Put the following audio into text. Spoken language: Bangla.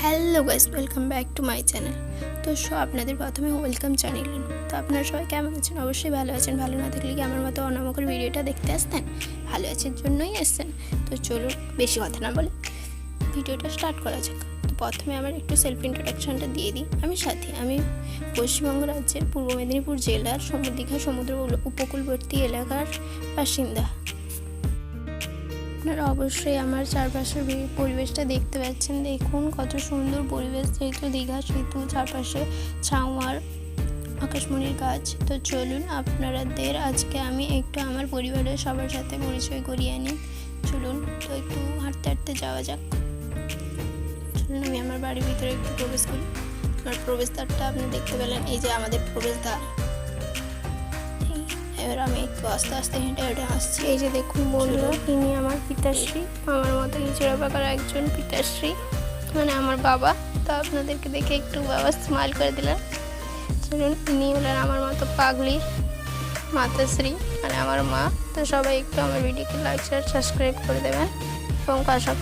Hello guys, welcome back to my channel. তো আপনাদের প্রথমে ওয়েলকাম জানিলেন। তো আপনারা সবাই কেমন আছেন? অবশ্যই ভালো আছেন। ভালো না থাকলে কি আমার মতো অনামকের ভিডিওটা দেখতে আসতেন? ভালো আছেন জন্যই আসছেন। তো চলুন বেশি কথা না বলে ভিডিওটা স্টার্ট করা যাক। তো প্রথমে আমার একটু সেলফ ইন্ট্রোডাকশনটা দিয়ে দিই। আমি পশ্চিমবঙ্গ রাজ্যের পূর্ব মেদিনীপুর জেলার দীঘা সমুদ্র উপকূলবর্তী এলাকার বাসিন্দা। আপনারা অবশ্যই আমার চারপাশের পরিবেশটা দেখতে পাচ্ছেন। দেখুন কত সুন্দর পরিবেশ, যেহেতু দীঘা সেতু, চারপাশে ছাউয়ার আকাশমণির গাছ। তো চলুন আপনাদের আজকে আমি একটু আমার পরিবারের সবার সাথে পরিচয় করিয়ে আনি। চলুন তো একটু হাঁটতে হাঁটতে যাওয়া যাক। চলুন আমি আমার বাড়ির ভিতরে একটু প্রবেশ করি। আমার প্রবেশদ্বারটা আপনি দেখতে পেলেন, এই যে আমাদের প্রবেশদ্বার। এবার আমি একটু আস্তে আস্তে হেঁটে হেঁটে আসছি। এই যে দেখুন বন্ধুরা, ইনি আমার পিতাশ্রী, আমার মতো হিজড়া পাকার একজন পিতাশ্রী, মানে আমার বাবা। তো আপনাদেরকে দেখে একটু বাবা স্মাইল করে দিলাম। চলুন, ইনি হলেন আমার মতো পাগলি মাতাশ্রী, মানে আমার মা। তো সবাই একটু আমার ভিডিওকে লাইক শেয়ার সাবস্ক্রাইব করে দেবেন এবং পাশাপাশি